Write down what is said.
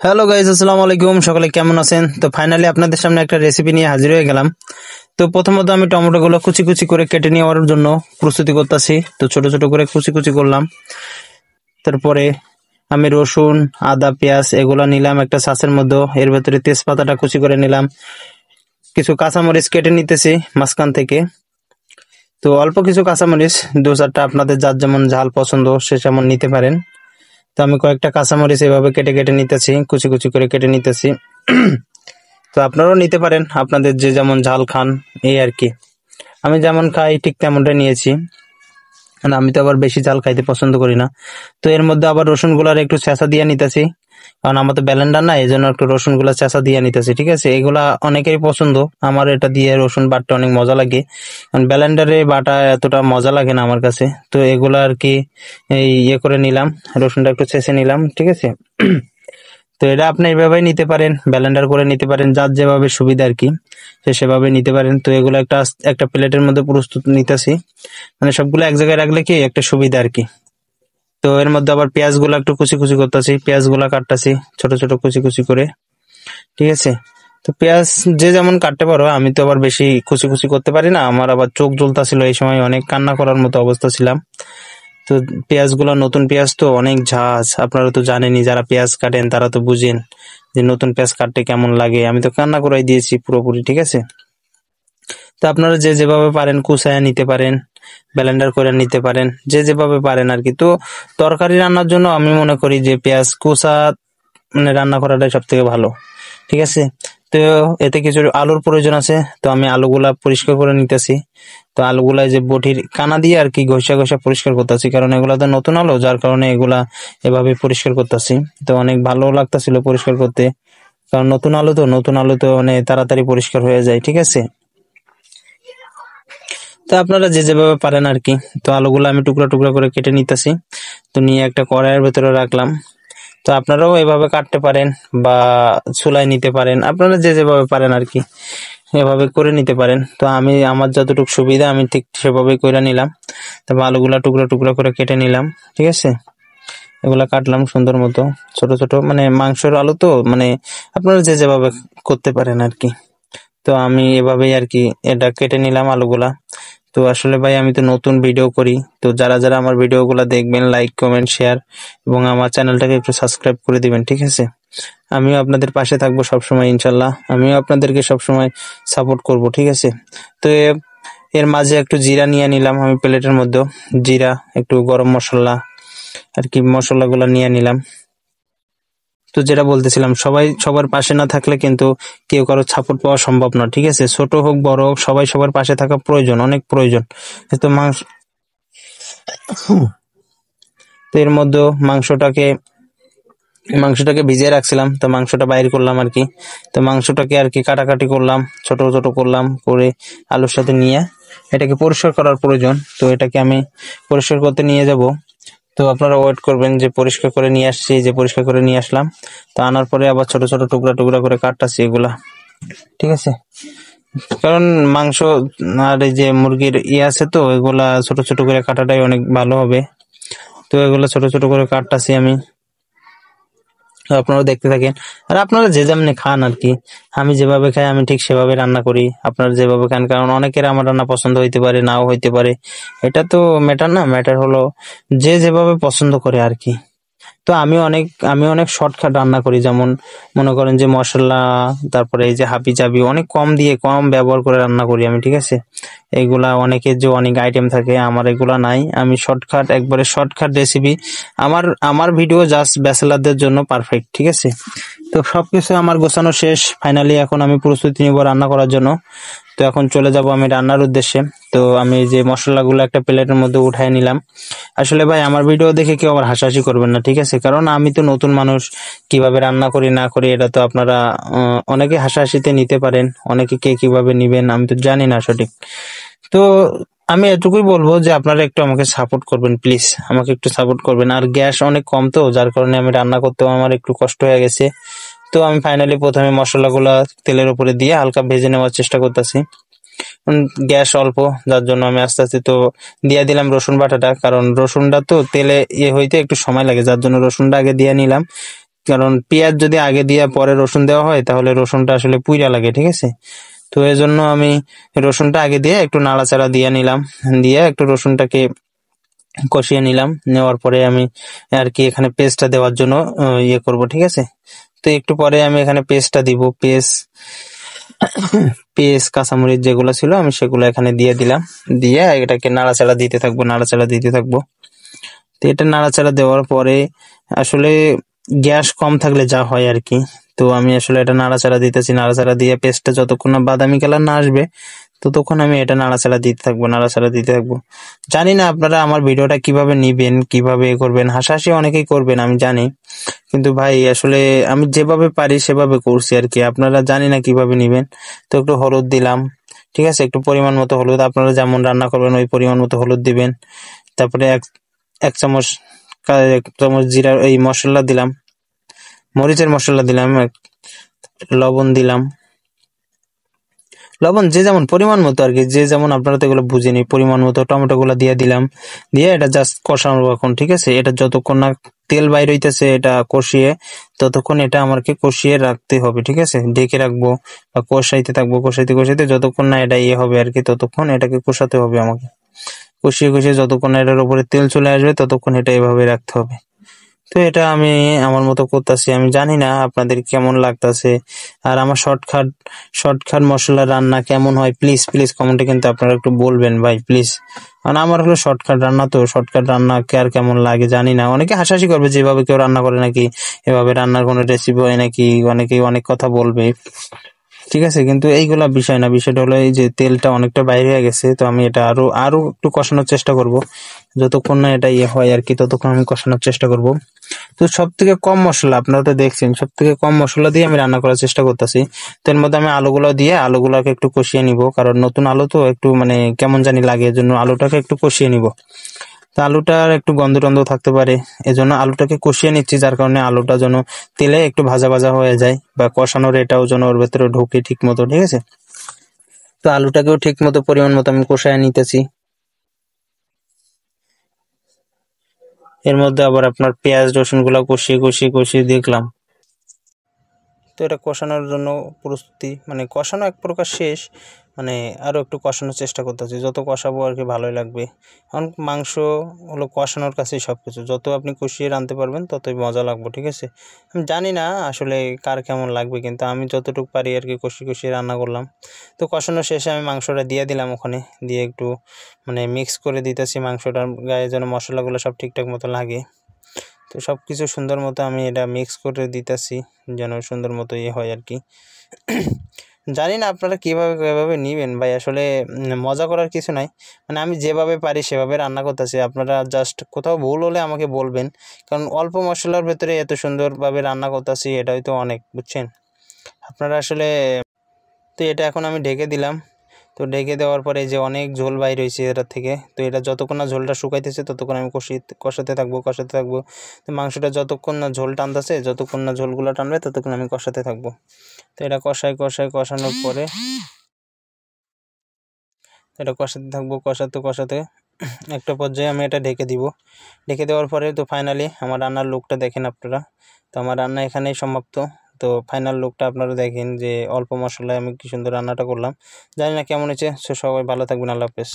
Hello guys, আসসালামু আলাইকুম। সকলে কেমন আছেন? তো ফাইনালি আপনাদের সামনে একটা রেসিপি নিয়ে হাজির হয়ে গেলাম। তো প্রথমত আমি টমেটোগুলো কুচি কুচি করে কেটে নেওয়ার জন্য প্রস্তুতি করতেছি। তো ছোট ছোট করে কুচি কুচি করলাম। তারপরে আমি রসুন, আদা, পেঁয়াজ এগুলা নিলাম একটা ছাঁচের মধ্যে। এর ভেতরে তেজপাতাটা কুচি করে নিলাম। কিছু কাঁচামরিচ কেটে নিতেছি মাঝখান থেকে। তো অল্প কিছু কাঁচামরিচ, দু চারটা, আপনাদের যার যেমন ঝাল পছন্দ সে যেমন নিতে পারেন। তো আমি কয়েকটা কাঁচামরিচ এভাবে কেটে কেটে নিতেছি, কুচি কুচি করে কেটে নিতেছি। তো আপনারাও নিতে পারেন, আপনাদের যে যেমন ঝাল খান এই আর কি। আমি যেমন খাই ঠিক তেমনটাই নিয়েছি, কারণ আমি তো আবার বেশি ঝাল খাইতে পছন্দ করি না। তো এর মধ্যে আবার রসুন গুলার একটু চেঁচা দিয়ে নিতেছি, কারণ আমার তো ব্লেন্ডার না, এই জন্য একটু রসুন গুলা চেঁচা দিয়ে নিতেছি। ঠিক আছে, এগুলা অনেকেই পছন্দ, আমার এটা দিয়ে রসুন বাটতে অনেক মজা লাগে, কারণ ব্লেন্ডারে বাটা এতটা মজা লাগে না আমার কাছে। তো এগুলা আর কি এই ইয়ে করে নিলাম, রসুনটা একটু চেঁচে নিলাম। ঠিক আছে, তো এটা আপনি এইভাবেই নিতে পারেন, ব্লেন্ডার করে নিতে পারেন, যার যেভাবে সুবিধা আর কি সে সেভাবে নিতে পারেন। তো এগুলো একটা প্লেটের মধ্যে প্রস্তুত নিতেছি, মানে সবগুলো এক জায়গায় রাখলে কি একটা সুবিধা আর কি। তো এর মধ্যে আবার পেঁয়াজ গুলা একটু কুচি কুচি করতেছি, পেঁয়াজ গুলা কাটতেছি ছোট ছোট কুচি কুচি করে। ঠিক আছে, তো পেঁয়াজ যে যেমন কাটতে পারো, আমি তো আবার বেশি কুচি কুচি করতে পারি না, আমার আবার চোখ জ্বলতাছিল, এই সময় অনেক কান্না করার মতো অবস্থা ছিলাম। তো পেঁয়াজ গুলা নতুন পেঁয়াজ তো অনেক ঝাঁজ, আপনারা তো জানেনই, যারা পেঁয়াজ কাটেন তারা তো বুঝেন যে নতুন পেঁয়াজ কাটতে কেমন লাগে। আমি তো কান্না করাই দিয়েছি পুরোপুরি। ঠিক আছে, তো আপনারা যে যেভাবে পারেন কুচায়া নিতে পারেন, ব্লেন্ডার করে নিতে পারেন, যে যেভাবে পারেন আর কি। তো তরকারি রান্নার জন্য আমি মনে করি যে পেঁয়াজ কুচা মানে রান্না করাটাই সব থেকে ভালো। ঠিক আছে, তো এতে কিছু আলুর প্রয়োজন আছে, তো আমি আলুগুলা পরিষ্কার করে নিতেছি। তো আলুগুলা যে বটির কানা দিয়ে আর কি ঘষা ঘষা পরিষ্কার করতেছি, কারণ এগুলা তো নতুন আলু, যার কারণে এগুলা এভাবে পরিষ্কার করতেছি। তো অনেক ভালো লাগতেছিল পরিষ্কার করতে, কারণ নতুন আলু তো মানে তাড়াতাড়ি পরিষ্কার হয়ে যায়। ঠিক আছে, তো আপনারা যে যেভাবে পারেন আর কি। তো আলুগুলো আমি টুকরা টুকরা করে কেটে নিতেছি, তো নিয়ে একটা কড়াইয়ের ভেতরে রাখলাম। তো আপনারাও এভাবে কাটতে পারেন বা চুলায় নিতে পারেন, আপনারা যে যেভাবে পারেন আর কি এভাবে করে নিতে পারেন। তো আমি আমার যতটুকু সুবিধা আমি ঠিক সেভাবেই করে নিলাম। তারপর আলুগুলা টুকরা টুকরা করে কেটে নিলাম। ঠিক আছে, এগুলা কাটলাম সুন্দর মতো ছোট ছোট, মানে মাংসের আলু তো, মানে আপনারা যে যেভাবে করতে পারেন আর কি। তো আমি এভাবেই আর কি এটা কেটে নিলাম আলুগুলা। তো আসলে ভাই আমি তো নতুন ভিডিও করি, তো যারা যারা আমার ভিডিও গুলা দেখবেন লাইক কমেন্ট শেয়ার এবং আমার চ্যানেলটাকে একটু সাবস্ক্রাইব করে দিবেন। ঠিক আছে, আমিও আপনাদের পাশে থাকবো সবসময়, ইনশাল্লাহ আমিও আপনাদেরকে সবসময় সাপোর্ট করব। ঠিক আছে, তো এর মাঝে একটু জিরা নিয়ে নিলাম আমি প্লেটের মধ্যে, জিরা, একটু গরম মশলা আর কি মশলাগুলা নিয়ে নিলাম। তো যেটা বলতেছিলাম, সবাই সবার পাশে না থাকলে কিন্তু কেউ কারো সাপোর্ট পাওয়া সম্ভব না। ঠিক আছে, ছোট হোক বড় হোক সবাই সবার পাশে থাকা প্রয়োজন, অনেক প্রয়োজন। তো তো এর মধ্যে মাংসটাকে ভিজিয়ে রাখছিলাম, তো মাংসটা বাইর করলাম আর কি। তো মাংসটাকে আর কি কাটাকাটি করলাম, ছোট ছোট করলাম করে আলুর সাথে নিয়ে এটাকে পরিষ্কার করার প্রয়োজন। তো এটাকে আমি পরিষ্কার করতে নিয়ে যাব। তো আপনারা ওয়েট করবেন যে পরিষ্কার করে নিয়ে আসছি, যে পরিষ্কার করে নিয়ে আসলাম। তো আনার পরে আবার ছোট ছোট টুকরা টুকরা করে কাটতাছি এগুলা। ঠিক আছে, কারণ মাংস আর এই যে মুরগির আছে, তো এগুলা ছোট ছোট করে কাটাটাই অনেক ভালো হবে। তো এগুলা ছোট ছোট করে কাটতাছি আমি, আপনারা দেখতে থাকেন। আর আপনারা যে যেমনি খান আর কি, আমি যেভাবে খাই আমি ঠিক সেভাবে রান্না করি, আপনারা যেভাবে খান, কারণ অনেকের আমার রান্না পছন্দ হইতে পারে, নাও হইতে পারে, এটা তো ম্যাটার না, ম্যাটার হলো যে যেভাবে পছন্দ করে আর কি। তো আমি অনেক শর্টকাট রান্না করি, যেমন মনে করেন যে মশলা, তারপরে এই যে হাবি জাবি অনেক কম দিয়ে কম ব্যবহার করে রান্না করি আমি। ঠিক আছে, এগুলা অনেকের যে অনেক আইটেম থাকে, আমার এগুলা নাই, আমি শর্টকাট, একবারে শর্টকাট রেসিপি। আমার আমার ভিডিও জাস্ট ব্যাচেলারদের জন্য পারফেক্ট। ঠিক আছে, তো সবকিছু আমার গোছানো শেষ, ফাইনালি এখন আমি প্রস্তুতি নিব রান্না করার জন্য। তো এখন চলে যাব আমি রান্নার উদ্দেশ্যে। তো আমি যে মশলাগুলো একটা প্লেটের মধ্যে উঠায় নিলাম। আসলে ভাই আমার ভিডিও দেখে কেউ আবার হাসাহাসি করবেন না। ঠিক আছে, কারণ আমি তো নতুন মানুষ, কিভাবে রান্না করি না করি এটা তো আপনারা অনেকে হাসাহাসিতে নিতে পারেন, অনেকে কে কিভাবে নিবেন আমি তো জানি না সঠিক। তো আমি এটুকুই বলবো যে আপনারা একটু আমাকে সাপোর্ট করবেন, প্লিজ আমাকে একটু সাপোর্ট করবেন। আর গ্যাস অনেক কম, তো যার কারণে আমি রান্না করতেও আমার একটু কষ্ট হয়ে গেছে। তো আমি ফাইনালি প্রথমে মশলাগুলা তেলের উপরে দিয়ে হালকা ভেজে নেওয়ার চেষ্টা করতেছি। গ্যাস অল্প, যার জন্য আমি আস্তে আস্তে তো দিয়ে দিলাম রসুন বাটাটা, কারণ রসুনটা তো তেলে হইতে একটু সময় লাগে, যার জন্য রসুনটা আগে দিয়ে নিলাম। কারণ পেঁয়াজ যদি আগে দিয়ে পরে রসুন দেওয়া হয় তাহলে রসুনটা আসলে পুইরা লাগে, ঠিক আছে। তো এই জন্য আমি রসুনটা আগে দিয়ে একটু নাড়াচাড়া দিয়ে নিলাম, দিয়ে একটু রসুনটাকে কষিয়ে নিলাম। নেওয়ার পরে আমি আর কি এখানে পেস্টটা দেওয়ার জন্য ইয়ে করব, ঠিক আছে। তো একটু পরে আমি এখানে পেস্টটা দিব, পেস্ট কাঁচামরিচ যেগুলো ছিল আমি সেগুলো এখানে দিয়ে দিলাম, দিয়ে এটাকে নাড়াচাড়া দিতে থাকবো, নাড়াচাড়া দিতে থাকবো। তো এটা নাড়াচাড়া দেওয়ার পরে আসলে গ্যাস কম থাকলে যা হয় আর কি, তো আমি আসলে এটা নাড়াচাড়া দিতেছি, নাড়াচাড়া দিয়ে পেস্টটা যতক্ষণ না বাদামি কালার না আসবে ততক্ষণ আমি এটা নাড়াচাড়া দিতে থাকবো, নাড়াচাড়া দিতে থাকবো। জানি না আপনারা আমার ভিডিওটা কিভাবে নিবেন, কিভাবে করবেন, হাসাহাসি অনেকেই করবেন আমি জানি, কিন্তু ভাই আসলে আমি যেভাবে পারি সেভাবে করছি আর কি, আপনারা জানি না কিভাবে নিবেন। তো একটু হলুদ দিলাম, ঠিক আছে, একটু পরিমাণ মতো হলুদ, আপনারা যেমন রান্না করবেন ওই পরিমাণ মতো হলুদ দিবেন। তারপরে এক এক চামচ এক চামচ জিরা এই মশলা দিলাম, মরিচের মশলা দিলাম, লবণ দিলাম, লবণ যে যেমন পরিমাণ মতো আর কি, যে যেমন আপনারা তো এগুলো বুঝেনি, পরিমাণ মতো টমেটো গুলা দিয়ে দিলাম, দিয়ে এটা জাস্ট কষানো এখন, ঠিক আছে। এটা যতক্ষণ না তেল বাইর হইতেছে এটা কষিয়ে, ততক্ষণ এটা আমাকে কষিয়ে রাখতে হবে, ঠিক আছে। ঢেকে রাখবো বা কষাইতে থাকবো, কষাইতে কষাইতে যতক্ষণ না এটা ইয়ে হবে আর কি, ততক্ষণ এটাকে কষাতে হবে আমাকে। কষিয়ে কষিয়ে যতক্ষণ না এটার উপরে তেল চলে আসবে ততক্ষণ এটা এভাবে রাখতে হবে। তো এটা আমি আমার মতো করতেছি, আমি জানি না আপনাদের কেমন লাগতেছে। আর আমার শর্টকাট শর্টকাট মশলা রান্না কেমন হয় প্লিজ প্লিজ কমেন্টে কিন্তু আপনারা একটু বলবেন ভাই প্লিজ। কারণ আমার হলো শর্টকাট রান্না, তো শর্টকাট রান্না কে আর কেমন লাগে জানি না, অনেকে হাসাহাসি করবে যেভাবে কেউ রান্না করে নাকি এভাবে রান্নার কোনো রেসিপি হয় নাকি, অনেকেই অনেক কথা বলবে, ঠিক আছে। কিন্তু এইগুলা বিষয় না, বিষয়টা হলো এই যে তেলটা অনেকটা বাইরে হয়ে গেছে, তো আমি এটা আরো আরো একটু কষানোর চেষ্টা করব, যতক্ষণ না এটা ইয়ে হয় আর কি ততক্ষণ আমি কষানোর চেষ্টা করব। তো সব থেকে কম মশলা, আপনারা তো দেখছেন সব থেকে কম মশলা দিয়ে আমি রান্না করার চেষ্টা করতেছি। তো এর মধ্যে আমি আলুগুলো দিয়ে আলুগুলোকে একটু কষিয়ে নিব, কারণ নতুন আলু তো একটু মানে কেমন জানি লাগে, এর জন্য আলুটাকে একটু কষিয়ে নিব। তো আলুটার একটু গন্ধ টন্ধ থাকতে পারে, এজন্য আলুটাকে কষিয়ে নিচ্ছি, যার কারণে আলুটা যেন তেলে একটু ভাজা ভাজা হয়ে যায় বা কষানোর এটাও যেন ওর ভেতরে ঢোকে ঠিক মতো, ঠিক আছে। তো আলুটাকেও ঠিক মতো পরিমাণ মতো আমি কষায় নিতেছি। এর মধ্যে আবার আপনার পেঁয়াজ রসুন গুলা কষিয়ে কষিয়ে কষিয়ে দেখলাম। তো এটা কষানোর জন্য প্রস্তুতি, মানে কষানো এক প্রকার শেষ, মানে আরও একটু কষানোর চেষ্টা করতেছি, যত কষাবো আর কি ভালোই লাগবে। কারণ মাংস হলো কষানোর কাছেই সব কিছু, যত আপনি কষিয়ে রাঁধতে পারবেন ততই মজা লাগবে, ঠিক আছে। আমি জানি না আসলে কার কেমন লাগবে, কিন্তু আমি যতটুকু পারি আর কি কষিয়ে কষিয়ে রান্না করলাম। তো কষানো শেষে আমি মাংসটা দিয়ে দিলাম ওখানে, দিয়ে একটু মানে মিক্স করে দিতেছি মাংসটার গায়ে যেন মশলাগুলো সব ঠিকঠাক মতো লাগে। তো সবকিছু সুন্দর মতো আমি এটা মিক্স করে দিতেছি যেন সুন্দর মতো ইয়ে হয় আর কি। জানি না আপনারা কিভাবে কিভাবে নিবেন ভাই, আসলে মজা করার কিছু নাই, মানে আমি যেভাবে পারি সেভাবে রান্না করতেছি, আপনারা জাস্ট কোথাও ভুল হলে আমাকে বলবেন, কারণ অল্প মশলার ভেতরে এত সুন্দরভাবে রান্না করতেছি এটা হয়তো অনেক, বুঝছেন আপনারা আসলে। তো এটা এখন আমি ঢেকে দিলাম। তো ঢেকে দেওয়ার পরে যে অনেক ঝোল বাইর হয়েছে এটার থেকে, তো এটা যতক্ষণ না ঝোলটা শুকাইতেছে ততক্ষণ আমি কষাতে থাকবো কষাতে থাকবো। তো মাংসটা যতক্ষণ না ঝোল টানতেছে, যতক্ষণ না ঝোলগুলো টানবে ততক্ষণ আমি কষাতে থাকবো। তো এটা কষানোর পরে এটা কষাতে থাকবো, কষাতে কষাতে একটা পর্যায়ে আমি এটা ঢেকে দিব। ঢেকে দেওয়ার পরে তো ফাইনালি আমার রান্নার লুকটা দেখেন আপনারা। তো আমার রান্না এখানেই সমাপ্ত। তো ফাইনাল লুকটা আপনারা দেখেন যে অল্প মশলায় আমি কি সুন্দর রান্নাটা করলাম। জানি না কেমন হয়েছে, সবাই ভালো থাকবেন, আল্লাহ হাফেজ।